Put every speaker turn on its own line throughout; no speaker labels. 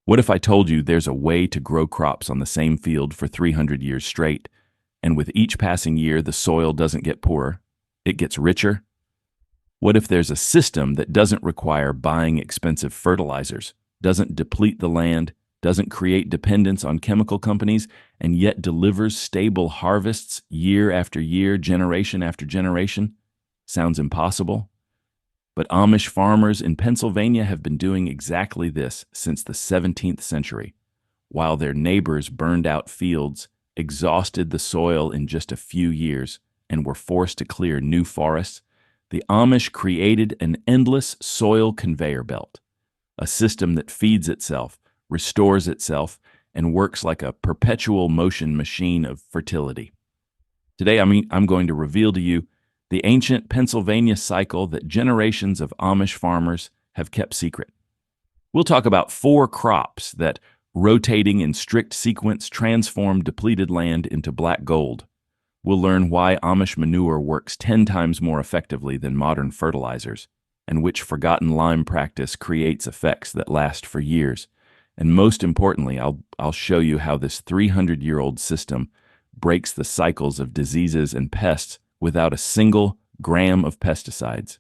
What if I told you there's a way to grow crops on the same field for 300 years straight, and with each passing year the soil doesn't get poorer, it gets richer? What if there's a system that doesn't require buying expensive fertilizers, doesn't deplete the land, doesn't create dependence on chemical companies, and yet delivers stable harvests year after year, generation after generation? Sounds impossible? But Amish farmers in Pennsylvania have been doing exactly this since the 17th century. While their neighbors burned out fields, exhausted the soil in just a few years, and were forced to clear new forests, the Amish created an endless soil conveyor belt, a system that feeds itself, restores itself, and works like a perpetual motion machine of fertility. Today, I'm going to reveal to you the ancient Pennsylvania cycle that generations of Amish farmers have kept secret. We'll talk about 4 crops that, rotating in strict sequence, transform depleted land into black gold. We'll learn why Amish manure works 10 times more effectively than modern fertilizers, and which forgotten lime practice creates effects that last for years. And most importantly, I'll show you how this 300-year-old system breaks the cycles of diseases and pests without a single gram of pesticides.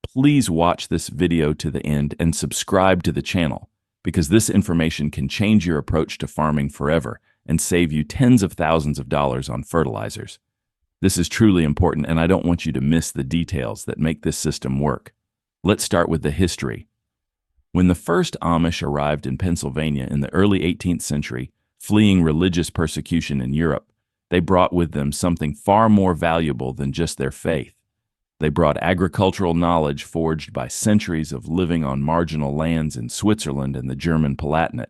Please watch this video to the end and subscribe to the channel, because this information can change your approach to farming forever and save you tens of thousands of dollars on fertilizers. This is truly important, and I don't want you to miss the details that make this system work. Let's start with the history. When the first Amish arrived in Pennsylvania in the early 18th century, fleeing religious persecution in Europe, they brought with them something far more valuable than just their faith. They brought agricultural knowledge forged by centuries of living on marginal lands in Switzerland and the German Palatinate.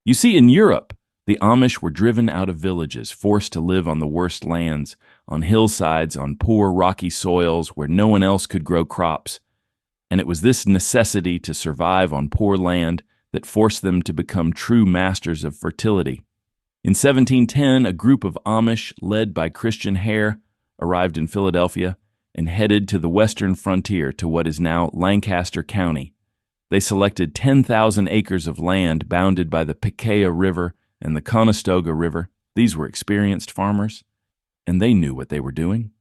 You see, in Europe, the Amish were driven out of villages, forced to live on the worst lands, on hillsides, on poor rocky soils where no one else could grow crops. And it was this necessity to survive on poor land that forced them to become true masters of fertility. In 1710, a group of Amish, led by Christian Hare, arrived in Philadelphia and headed to the western frontier to what is now Lancaster County. They selected 10,000 acres of land bounded by the Picayune River and the Conestoga River. These were experienced farmers, and they knew what they were doing.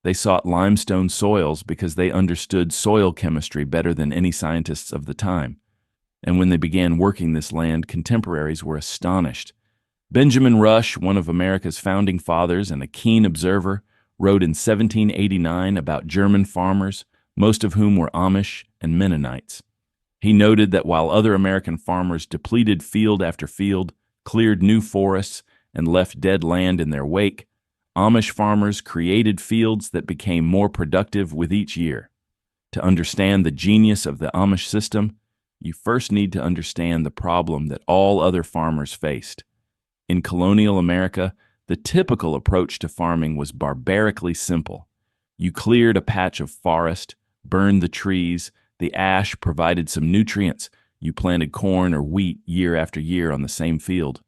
They sought limestone soils because they understood soil chemistry better than any scientists of the time. And when they began working this land, contemporaries were astonished. Benjamin Rush, one of America's founding fathers and a keen observer, wrote in 1789 about German farmers, most of whom were Amish and Mennonites. He noted that while other American farmers depleted field after field, cleared new forests, and left dead land in their wake, Amish farmers created fields that became more productive with each year. To understand the genius of the Amish system, you first need to understand the problem that all other farmers faced. In colonial America, the typical approach to farming was barbarically simple. You cleared a patch of forest, burned the trees, the ash provided some nutrients. You planted corn or wheat year after year on the same field.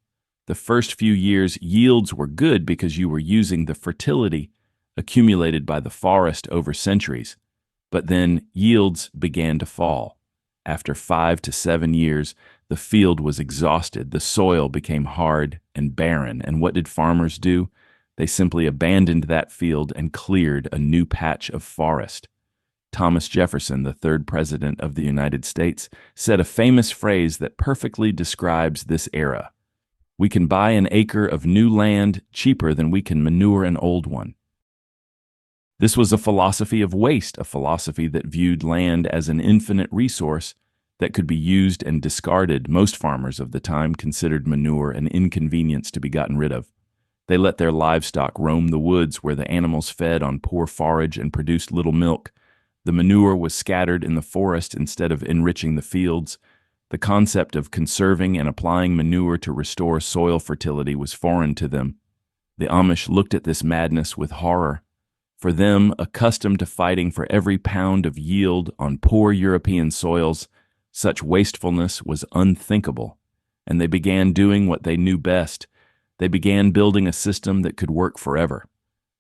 The first few years, yields were good because you were using the fertility accumulated by the forest over centuries. But then yields began to fall. After 5 to 7 years, the field was exhausted, the soil became hard and barren, and what did farmers do? They simply abandoned that field and cleared a new patch of forest. Thomas Jefferson, the 3rd President of the United States, said a famous phrase that perfectly describes this era. We can buy an acre of new land cheaper than we can manure an old one. This was a philosophy of waste, a philosophy that viewed land as an infinite resource that could be used and discarded. Most farmers of the time considered manure an inconvenience to be gotten rid of. They let their livestock roam the woods where the animals fed on poor forage and produced little milk. The manure was scattered in the forest instead of enriching the fields. The concept of conserving and applying manure to restore soil fertility was foreign to them. The Amish looked at this madness with horror. For them, accustomed to fighting for every pound of yield on poor European soils, such wastefulness was unthinkable, and they began doing what they knew best. They began building a system that could work forever.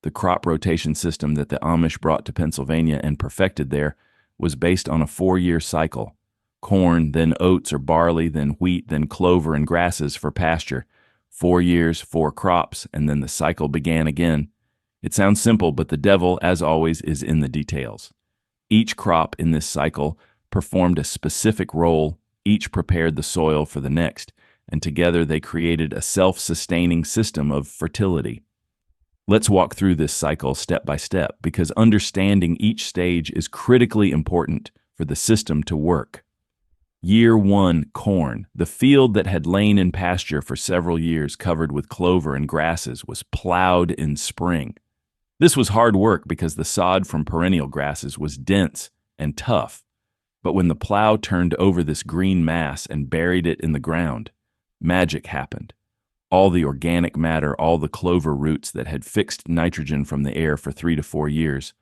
The crop rotation system that the Amish brought to Pennsylvania and perfected there was based on a 4-year cycle. corn, then oats or barley, then wheat, then clover and grasses for pasture. 4 years, 4 crops, and then the cycle began again. It sounds simple, but the devil, as always, is in the details. Each crop in this cycle performed a specific role, each prepared the soil for the next, and together they created a self-sustaining system of fertility. Let's walk through this cycle step by step, because understanding each stage is critically important for the system to work. Year 1, corn. The field that had lain in pasture for several years covered with clover and grasses was plowed in spring. This was hard work because the sod from perennial grasses was dense and tough. But when the plow turned over this green mass and buried it in the ground, magic happened. All the organic matter, all the clover roots that had fixed nitrogen from the air for 3 to 4 years,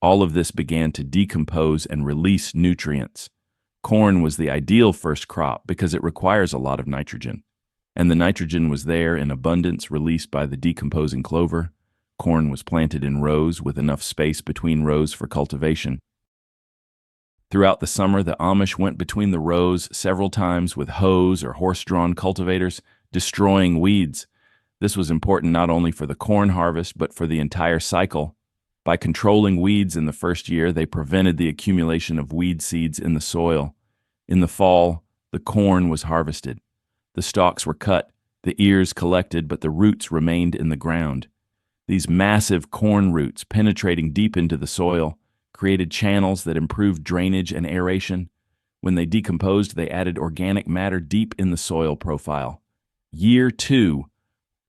all of this began to decompose and release nutrients. Corn was the ideal first crop because it requires a lot of nitrogen. And the nitrogen was there in abundance released by the decomposing clover. Corn was planted in rows with enough space between rows for cultivation. Throughout the summer, the Amish went between the rows several times with hoes or horse-drawn cultivators, destroying weeds. This was important not only for the corn harvest, but for the entire cycle. By controlling weeds in the first year, they prevented the accumulation of weed seeds in the soil. In the fall, the corn was harvested. The stalks were cut, the ears collected, but the roots remained in the ground. These massive corn roots, penetrating deep into the soil, created channels that improved drainage and aeration. When they decomposed, they added organic matter deep in the soil profile. Year 2,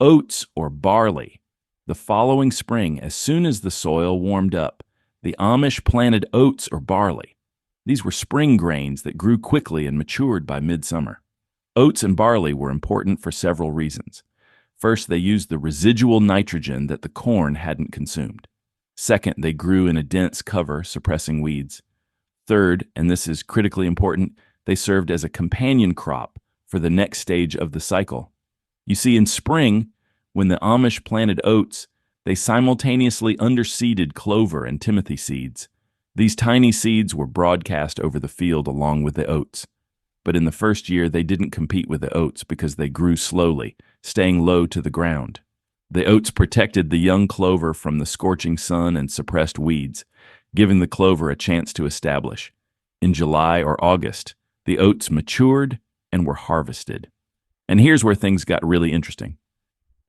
oats or barley. The following spring, as soon as the soil warmed up, the Amish planted oats or barley. These were spring grains that grew quickly and matured by midsummer. Oats and barley were important for several reasons. First, they used the residual nitrogen that the corn hadn't consumed. Second, they grew in a dense cover, suppressing weeds. Third, and this is critically important, they served as a companion crop for the next stage of the cycle. You see, in spring, when the Amish planted oats, they simultaneously underseeded clover and timothy seeds. These tiny seeds were broadcast over the field along with the oats. But in the first year, they didn't compete with the oats because they grew slowly, staying low to the ground. The oats protected the young clover from the scorching sun and suppressed weeds, giving the clover a chance to establish. In July or August, the oats matured and were harvested. And here's where things got really interesting.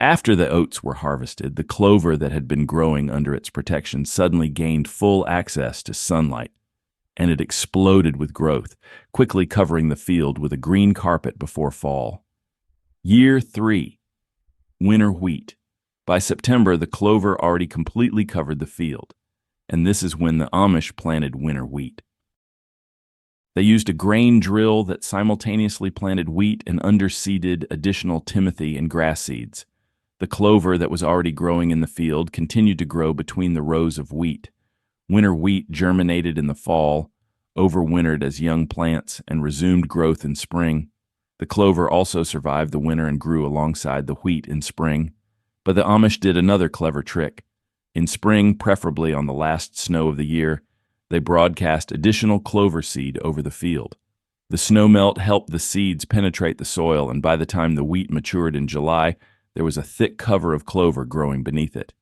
After the oats were harvested, the clover that had been growing under its protection suddenly gained full access to sunlight, and it exploded with growth, quickly covering the field with a green carpet before fall. Year 3, winter wheat. By September, the clover already completely covered the field, and this is when the Amish planted winter wheat. They used a grain drill that simultaneously planted wheat and underseeded additional timothy and grass seeds. The clover that was already growing in the field continued to grow between the rows of wheat. Winter wheat germinated in the fall, overwintered as young plants, and resumed growth in spring. The clover also survived the winter and grew alongside the wheat in spring. But the Amish did another clever trick. In spring, preferably on the last snow of the year, they broadcast additional clover seed over the field. The snowmelt helped the seeds penetrate the soil, and by the time the wheat matured in July, there was a thick cover of clover growing beneath it.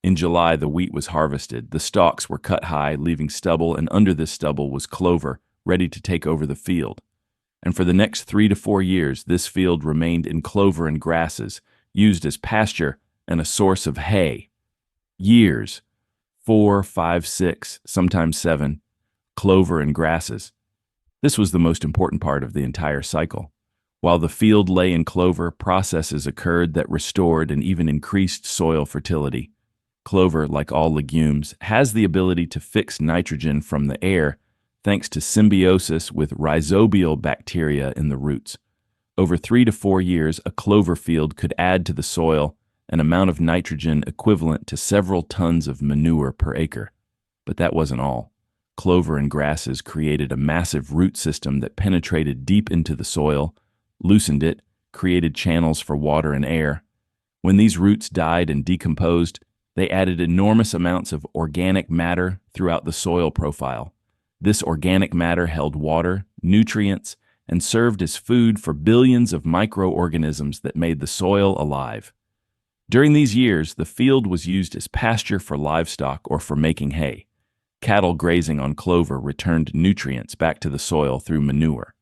In July, the wheat was harvested. The stalks were cut high, leaving stubble, and under this stubble was clover, ready to take over the field. And for the next 3 to 4 years, this field remained in clover and grasses, used as pasture and a source of hay. Years, 4, 5, 6, sometimes 7, clover and grasses. This was the most important part of the entire cycle. While the field lay in clover, processes occurred that restored and even increased soil fertility. Clover, like all legumes, has the ability to fix nitrogen from the air thanks to symbiosis with rhizobial bacteria in the roots. Over 3 to 4 years, a clover field could add to the soil an amount of nitrogen equivalent to several tons of manure per acre. But that wasn't all. Clover and grasses created a massive root system that penetrated deep into the soil, loosened it, created channels for water and air. When these roots died and decomposed, they added enormous amounts of organic matter throughout the soil profile. This organic matter held water, nutrients, and served as food for billions of microorganisms that made the soil alive. During these years, the field was used as pasture for livestock or for making hay. Cattle grazing on clover returned nutrients back to the soil through manure.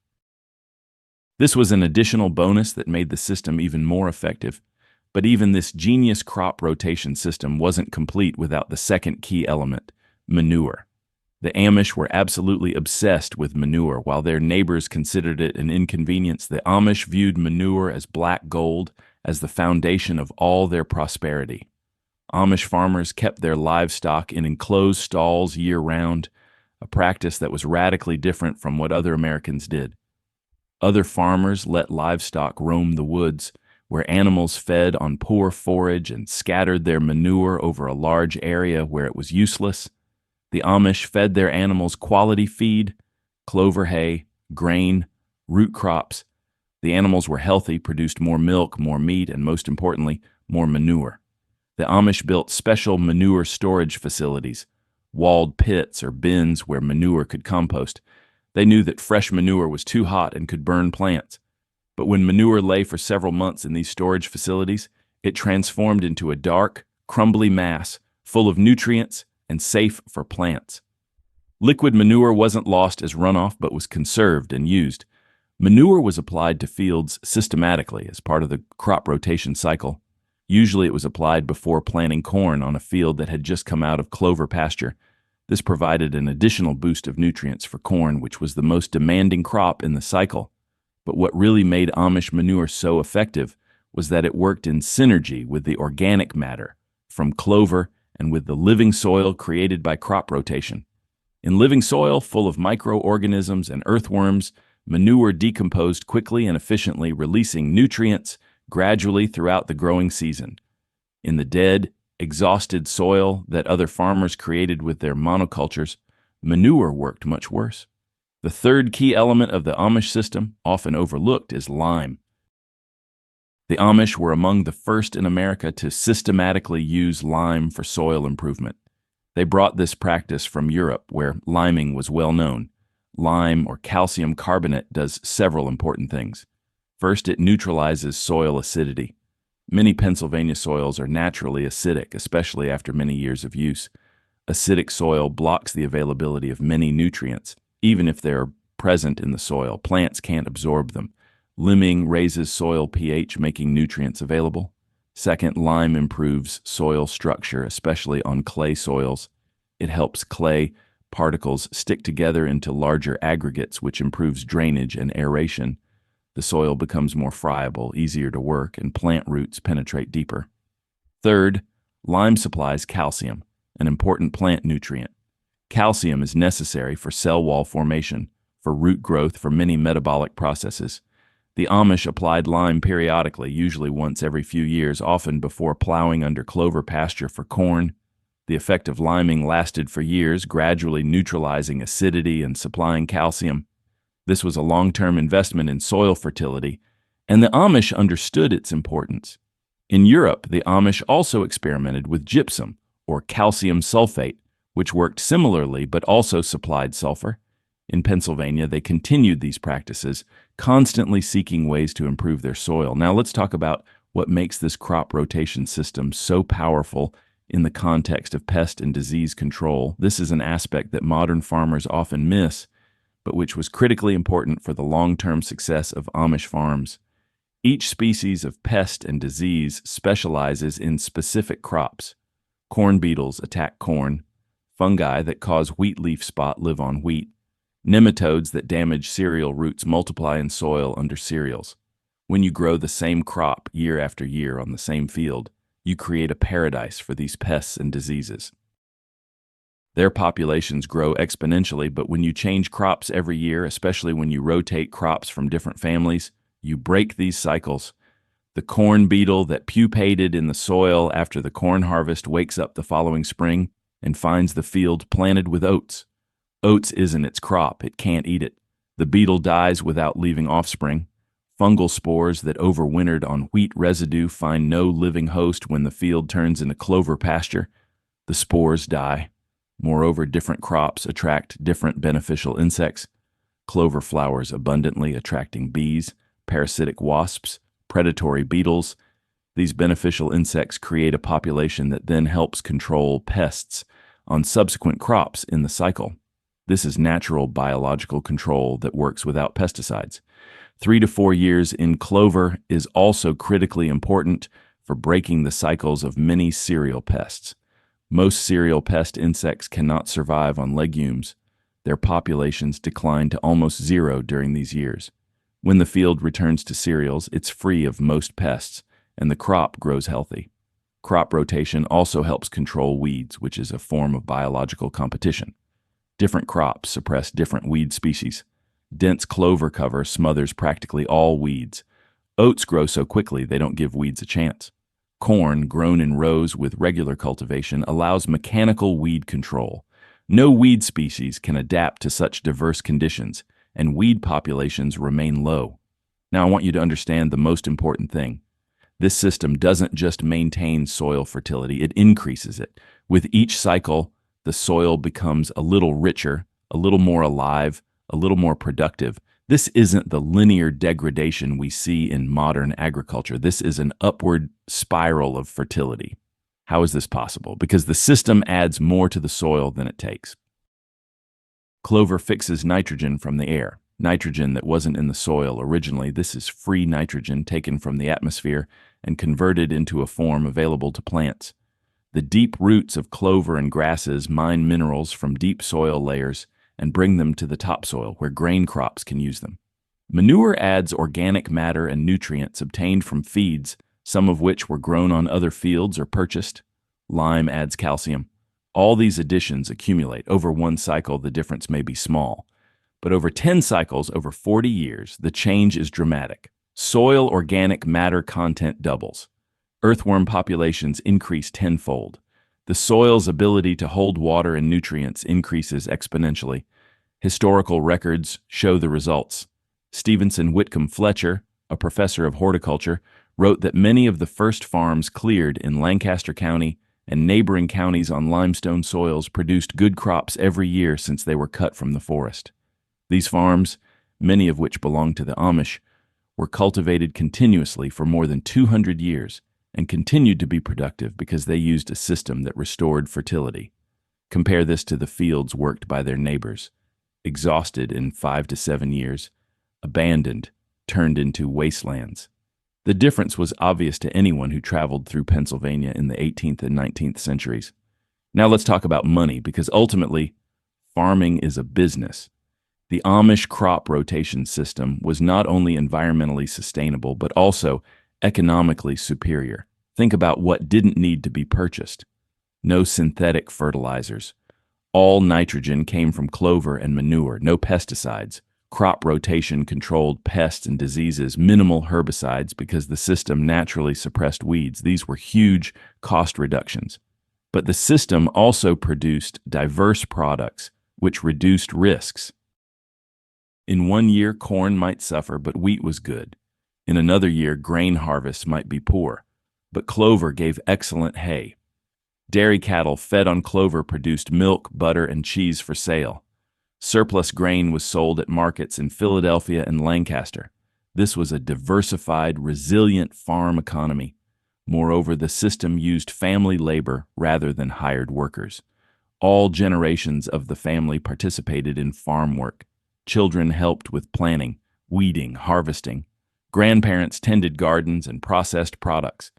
This was an additional bonus that made the system even more effective, but even this genius crop rotation system wasn't complete without the second key element, manure. The Amish were absolutely obsessed with manure. While their neighbors considered it an inconvenience, the Amish viewed manure as black gold, as the foundation of all their prosperity. Amish farmers kept their livestock in enclosed stalls year-round, a practice that was radically different from what other Americans did. Other farmers let livestock roam the woods, where animals fed on poor forage and scattered their manure over a large area where it was useless. The Amish fed their animals quality feed, clover hay, grain, root crops. The animals were healthy, produced more milk, more meat, and most importantly, more manure. The Amish built special manure storage facilities, walled pits or bins where manure could compost. They knew that fresh manure was too hot and could burn plants. But when manure lay for several months in these storage facilities, it transformed into a dark, crumbly mass full of nutrients and safe for plants. Liquid manure wasn't lost as runoff but was conserved and used. Manure was applied to fields systematically as part of the crop rotation cycle. Usually it was applied before planting corn on a field that had just come out of clover pasture. This provided an additional boost of nutrients for corn, which was the most demanding crop in the cycle. But what really made Amish manure so effective was that it worked in synergy with the organic matter from clover and with the living soil created by crop rotation. In living soil full of microorganisms and earthworms, manure decomposed quickly and efficiently, releasing nutrients gradually throughout the growing season. In the dead, exhausted soil that other farmers created with their monocultures, manure worked much worse. The third key element of the Amish system, often overlooked, is lime. The Amish were among the first in America to systematically use lime for soil improvement. They brought this practice from Europe, where liming was well known. Lime, or calcium carbonate, does several important things. First, it neutralizes soil acidity. Many Pennsylvania soils are naturally acidic, especially after many years of use. Acidic soil blocks the availability of many nutrients. Even if they're present in the soil, plants can't absorb them. Liming raises soil pH, making nutrients available. Second, lime improves soil structure, especially on clay soils. It helps clay particles stick together into larger aggregates, which improves drainage and aeration. The soil becomes more friable, easier to work, and plant roots penetrate deeper. Third, lime supplies calcium, an important plant nutrient. Calcium is necessary for cell wall formation, for root growth, for many metabolic processes. The Amish applied lime periodically, usually once every few years, often before plowing under clover pasture for corn. The effect of liming lasted for years, gradually neutralizing acidity and supplying calcium. This was a long-term investment in soil fertility, and the Amish understood its importance. In Europe, the Amish also experimented with gypsum, or calcium sulfate, which worked similarly but also supplied sulfur. In Pennsylvania, they continued these practices, constantly seeking ways to improve their soil. Now let's talk about what makes this crop rotation system so powerful in the context of pest and disease control. This is an aspect that modern farmers often miss, but which was critically important for the long-term success of Amish farms. Each species of pest and disease specializes in specific crops. Corn beetles attack corn. Fungi that cause wheat leaf spot live on wheat. Nematodes that damage cereal roots multiply in soil under cereals. When you grow the same crop year after year on the same field, you create a paradise for these pests and diseases. Their populations grow exponentially, but when you change crops every year, especially when you rotate crops from different families, you break these cycles. The corn beetle that pupated in the soil after the corn harvest wakes up the following spring and finds the field planted with oats. Oats isn't its crop, it can't eat it. The beetle dies without leaving offspring. Fungal spores that overwintered on wheat residue find no living host when the field turns into clover pasture. The spores die. Moreover, different crops attract different beneficial insects. Clover flowers abundantly, attracting bees, parasitic wasps, predatory beetles. These beneficial insects create a population that then helps control pests on subsequent crops in the cycle. This is natural biological control that works without pesticides. 3 to 4 years in clover is also critically important for breaking the cycles of many cereal pests. Most cereal pest insects cannot survive on legumes. Their populations decline to almost zero during these years. When the field returns to cereals, it's free of most pests, and the crop grows healthy. Crop rotation also helps control weeds, which is a form of biological competition. Different crops suppress different weed species. Dense clover cover smothers practically all weeds. Oats grow so quickly they don't give weeds a chance. Corn, grown in rows with regular cultivation, allows mechanical weed control. No weed species can adapt to such diverse conditions, and weed populations remain low. Now I want you to understand the most important thing. This system doesn't just maintain soil fertility, it increases it. With each cycle, the soil becomes a little richer, a little more alive, a little more productive. This isn't the linear degradation we see in modern agriculture. This is an upward spiral of fertility. How is this possible? Because the system adds more to the soil than it takes. Clover fixes nitrogen from the air. Nitrogen that wasn't in the soil originally. This is free nitrogen taken from the atmosphere and converted into a form available to plants. The deep roots of clover and grasses mine minerals from deep soil layers and bring them to the topsoil where grain crops can use them. Manure adds organic matter and nutrients obtained from feeds, some of which were grown on other fields or purchased. Lime adds calcium. All these additions accumulate. Over one cycle, the difference may be small. But over 10 cycles, over 40 years, the change is dramatic. Soil organic matter content doubles. Earthworm populations increase tenfold. The soil's ability to hold water and nutrients increases exponentially. Historical records show the results. Stevenson Whitcomb Fletcher, a professor of horticulture, wrote that many of the first farms cleared in Lancaster County and neighboring counties on limestone soils produced good crops every year since they were cut from the forest. These farms, many of which belonged to the Amish, were cultivated continuously for more than 200 years and continued to be productive because they used a system that restored fertility. Compare this to the fields worked by their neighbors, exhausted in 5 to 7 years, abandoned, turned into wastelands. The difference was obvious to anyone who traveled through Pennsylvania in the 18th and 19th centuries. Now let's talk about money, because ultimately, farming is a business. The Amish crop rotation system was not only environmentally sustainable, but also economically superior. Think about what didn't need to be purchased. No synthetic fertilizers. All nitrogen came from clover and manure, no pesticides. Crop rotation controlled pests and diseases, minimal herbicides because the system naturally suppressed weeds. These were huge cost reductions. But the system also produced diverse products, which reduced risks. In one year, corn might suffer, but wheat was good. In another year, grain harvests might be poor, but clover gave excellent hay. Dairy cattle fed on clover produced milk, butter, and cheese for sale. Surplus grain was sold at markets in Philadelphia and Lancaster. This was a diversified, resilient farm economy. Moreover, the system used family labor rather than hired workers. All generations of the family participated in farm work. Children helped with planting, weeding, harvesting. Grandparents tended gardens and processed products.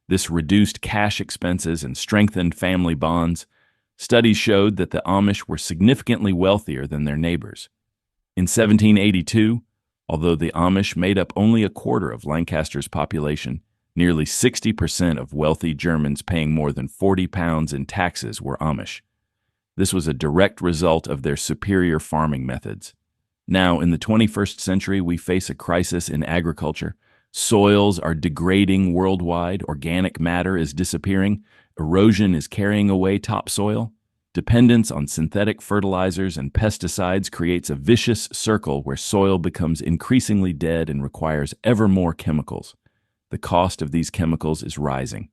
This reduced cash expenses and strengthened family bonds. Studies showed that the Amish were significantly wealthier than their neighbors. In 1782, although the Amish made up only a quarter of Lancaster's population, nearly 60% of wealthy Germans paying more than 40 pounds in taxes were Amish. This was a direct result of their superior farming methods. Now, in the 21st century, we face a crisis in agriculture. Soils are degrading worldwide, organic matter is disappearing, erosion is carrying away topsoil. Dependence on synthetic fertilizers and pesticides creates a vicious circle where soil becomes increasingly dead and requires ever more chemicals. The cost of these chemicals is rising.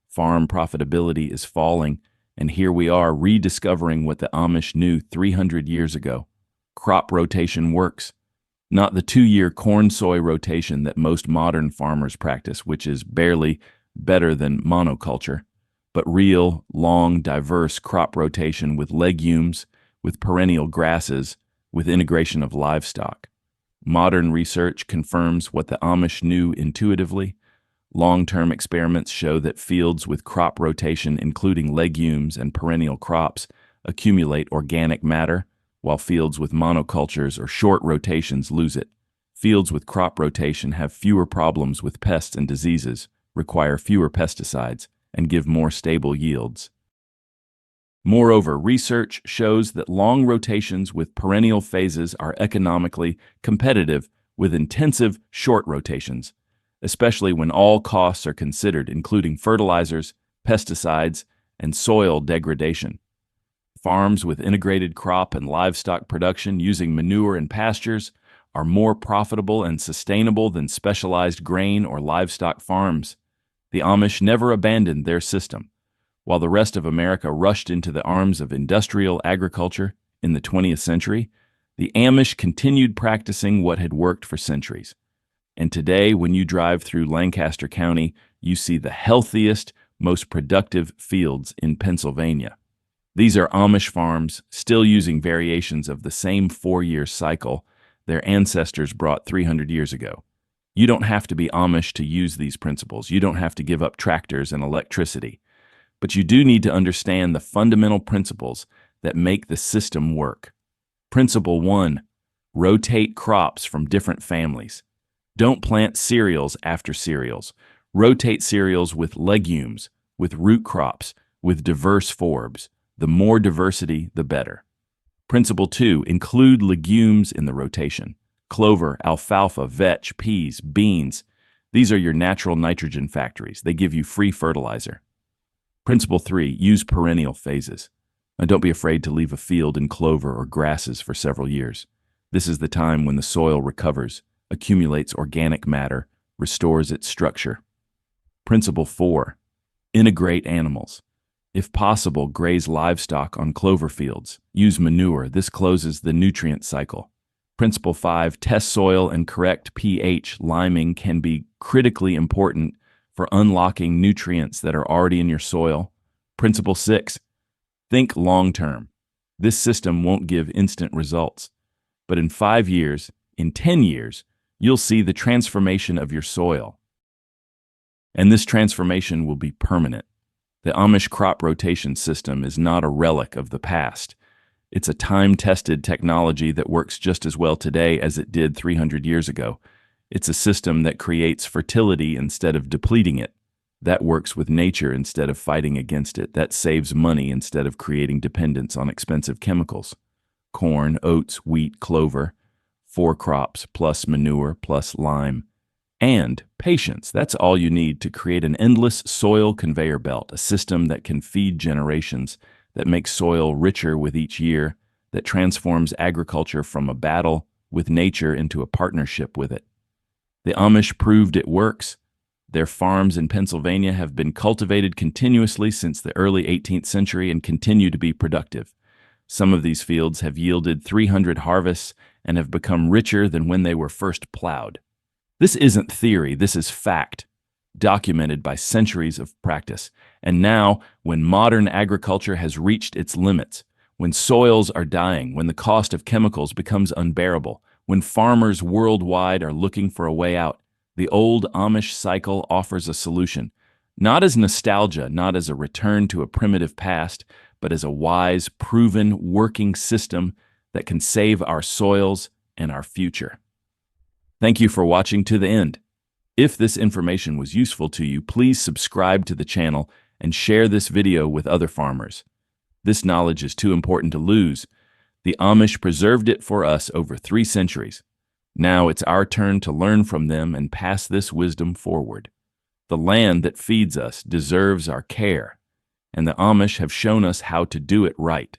Farm profitability is falling, And here we are rediscovering what the Amish knew 300 years ago. Crop rotation works. Not the 2-year corn-soy rotation that most modern farmers practice, which is barely better than monoculture, but real, long, diverse crop rotation with legumes, with perennial grasses, with integration of livestock. Modern research confirms what the Amish knew intuitively. Long-term experiments show that fields with crop rotation, including legumes and perennial crops, accumulate organic matter, while fields with monocultures or short rotations lose it. Fields with crop rotation have fewer problems with pests and diseases, require fewer pesticides, and give more stable yields. Moreover, research shows that long rotations with perennial phases are economically competitive with intensive short rotations, especially when all costs are considered, including fertilizers, pesticides, and soil degradation. Farms with integrated crop and livestock production using manure and pastures are more profitable and sustainable than specialized grain or livestock farms. The Amish never abandoned their system. While the rest of America rushed into the arms of industrial agriculture in the 20th century, the Amish continued practicing what had worked for centuries. And today, when you drive through Lancaster County, you see the healthiest, most productive fields in Pennsylvania. These are Amish farms still using variations of the same 4-year cycle their ancestors brought 300 years ago. You don't have to be Amish to use these principles. You don't have to give up tractors and electricity. But you do need to understand the fundamental principles that make the system work. Principle 1, rotate crops from different families. Don't plant cereals after cereals. Rotate cereals with legumes, with root crops, with diverse forbs. The more diversity, the better. Principle 2, include legumes in the rotation. Clover, alfalfa, vetch, peas, beans. These are your natural nitrogen factories. They give you free fertilizer. Principle 3, use perennial phases. Now, don't be afraid to leave a field in clover or grasses for several years. This is the time when the soil recovers, accumulates organic matter, restores its structure. Principle 4, integrate animals. If possible, graze livestock on clover fields. Use manure. This closes the nutrient cycle. Principle 5, test soil and correct pH. Liming can be critically important for unlocking nutrients that are already in your soil. Principle 6, think long-term. This system won't give instant results, but in 5 years, in 10 years, you'll see the transformation of your soil. And this transformation will be permanent. The Amish crop rotation system is not a relic of the past. It's a time-tested technology that works just as well today as it did 300 years ago. It's a system that creates fertility instead of depleting it. That works with nature instead of fighting against it. That saves money instead of creating dependence on expensive chemicals. Corn, oats, wheat, clover, 4 crops plus manure plus lime. And patience. That's all you need to create an endless soil conveyor belt, a system that can feed generations, that makes soil richer with each year, that transforms agriculture from a battle with nature into a partnership with it. The Amish proved it works. Their farms in Pennsylvania have been cultivated continuously since the early 18th century and continue to be productive. Some of these fields have yielded 300 harvests and have become richer than when they were first plowed. This isn't theory, this is fact, documented by centuries of practice. And now, when modern agriculture has reached its limits, when soils are dying, when the cost of chemicals becomes unbearable, when farmers worldwide are looking for a way out, the old Amish cycle offers a solution, not as nostalgia, not as a return to a primitive past, but as a wise, proven, working system that can save our soils and our future. Thank you for watching to the end. If this information was useful to you, please subscribe to the channel and share this video with other farmers. This knowledge is too important to lose. The Amish preserved it for us over 3 centuries. Now it's our turn to learn from them and pass this wisdom forward. The land that feeds us deserves our care, and the Amish have shown us how to do it right.